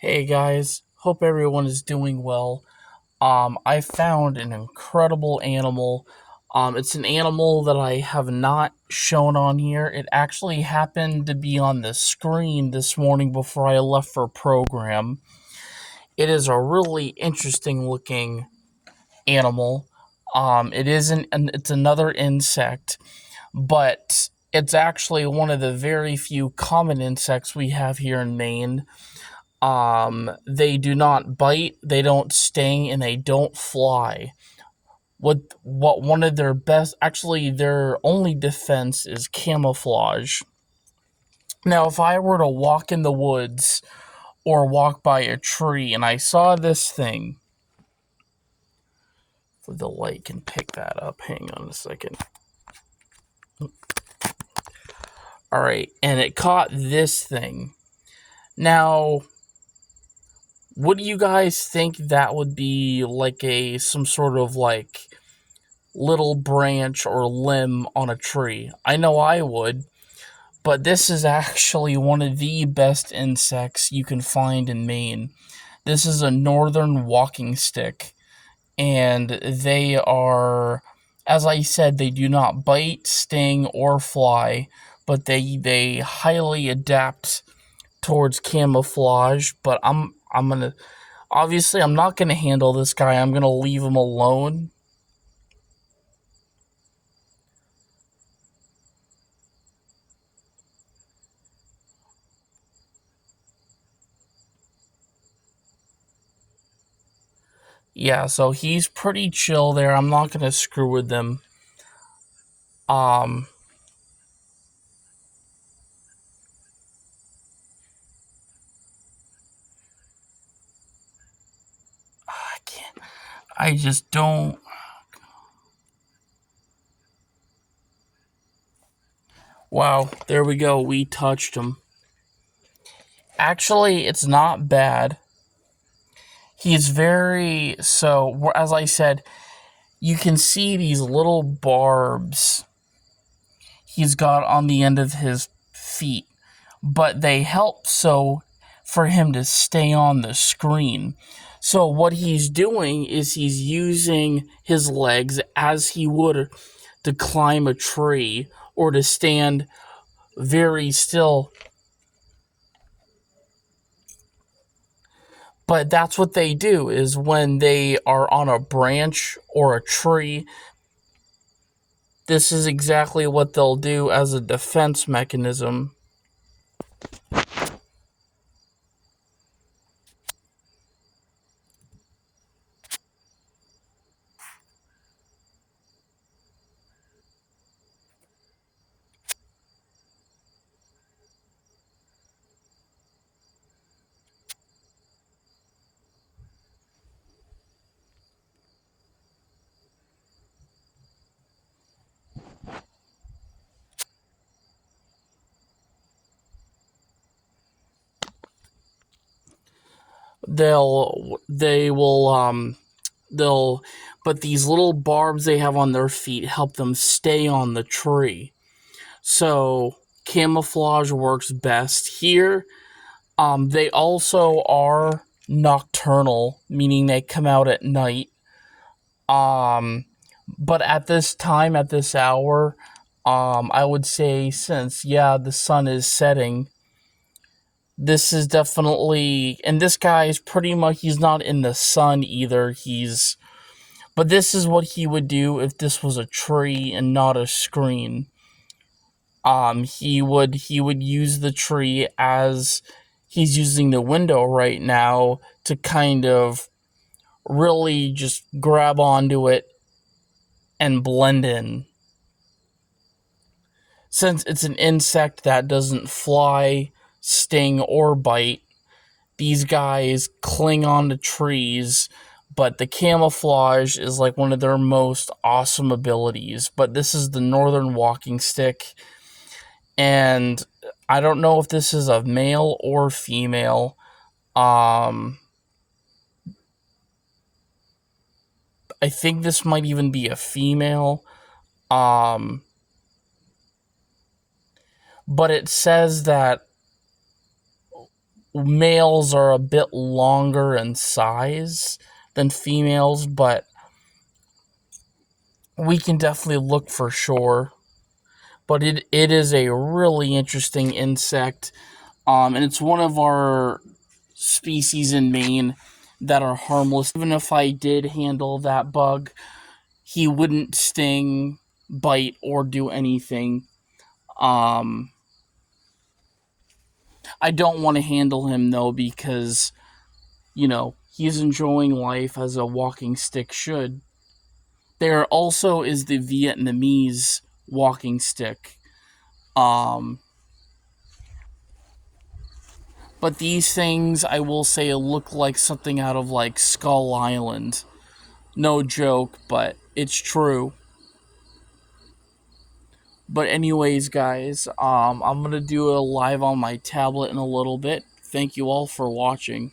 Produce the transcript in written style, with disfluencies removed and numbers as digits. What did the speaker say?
Hey guys, hope everyone is doing well. I found an incredible animal. It's an animal that I have not shown on here. It actually happened to be on the screen this morning before I left for program. It is a really interesting looking animal. It's another insect, but it's actually one of the very few common insects we have here in Maine. They do not bite, they don't sting, and they don't fly. What one of their best, actually, their only defense is camouflage. Now, if I were to walk in the woods or walk by a tree and I saw this thing, the light can pick that up. Hang on a second. All right, and it caught this thing. Now, what do you guys think that would be like some sort of like little branch or limb on a tree? I know I would, but this is actually one of the best insects you can find in Maine. This is a northern walking stick, and they are, as I said, they do not bite, sting, or fly, but they highly adapt towards camouflage. But I'm gonna obviously I'm not gonna handle this guy. I'm gonna leave him alone. Yeah, so he's pretty chill there. I'm not gonna screw with them. Um, I can't. I just don't. Wow, there we go. We touched him. Actually, it's not bad. He's very so. As I said, you can see these little barbs he's got on the end of his feet, but they help so for him to stay on the screen. So what he's doing is he's using his legs as he would to climb a tree or to stand very still. But that's what they do is when they are on a branch or a tree, this is exactly what they'll do as a defense mechanism. They will they'll but these little barbs they have on their feet help them stay on the tree. So camouflage works best here. They also are nocturnal, meaning they come out at night. Um, but at this time, at this hour, I would say since the sun is setting, this is definitely, and this guy is pretty much, he's not in the sun either. But this is what he would do if this was a tree and not a screen. He would use the tree as he's using the window right now to kind of really just grab onto it and blend in. Since it's an insect that doesn't fly, sting, or bite, these guys cling on to trees, but the camouflage is like one of their most awesome abilities. But this is the northern walking stick, and I don't know if this is a male or female. Um, I think this might even be a female. Um, but it says that males are a bit longer in size than females, but we can definitely look for sure. But it is a really interesting insect, and it's one of our species in Maine that are harmless. Even if I did handle that bug, he wouldn't sting, bite, or do anything. Um, I don't want to handle him though because, he's enjoying life as a walking stick should. There also is the Vietnamese walking stick. Um, but these things, I will say, look like something out of like Skull Island. No joke, but it's true. But anyways, guys, I'm gonna do a live on my tablet in a little bit. Thank you all for watching.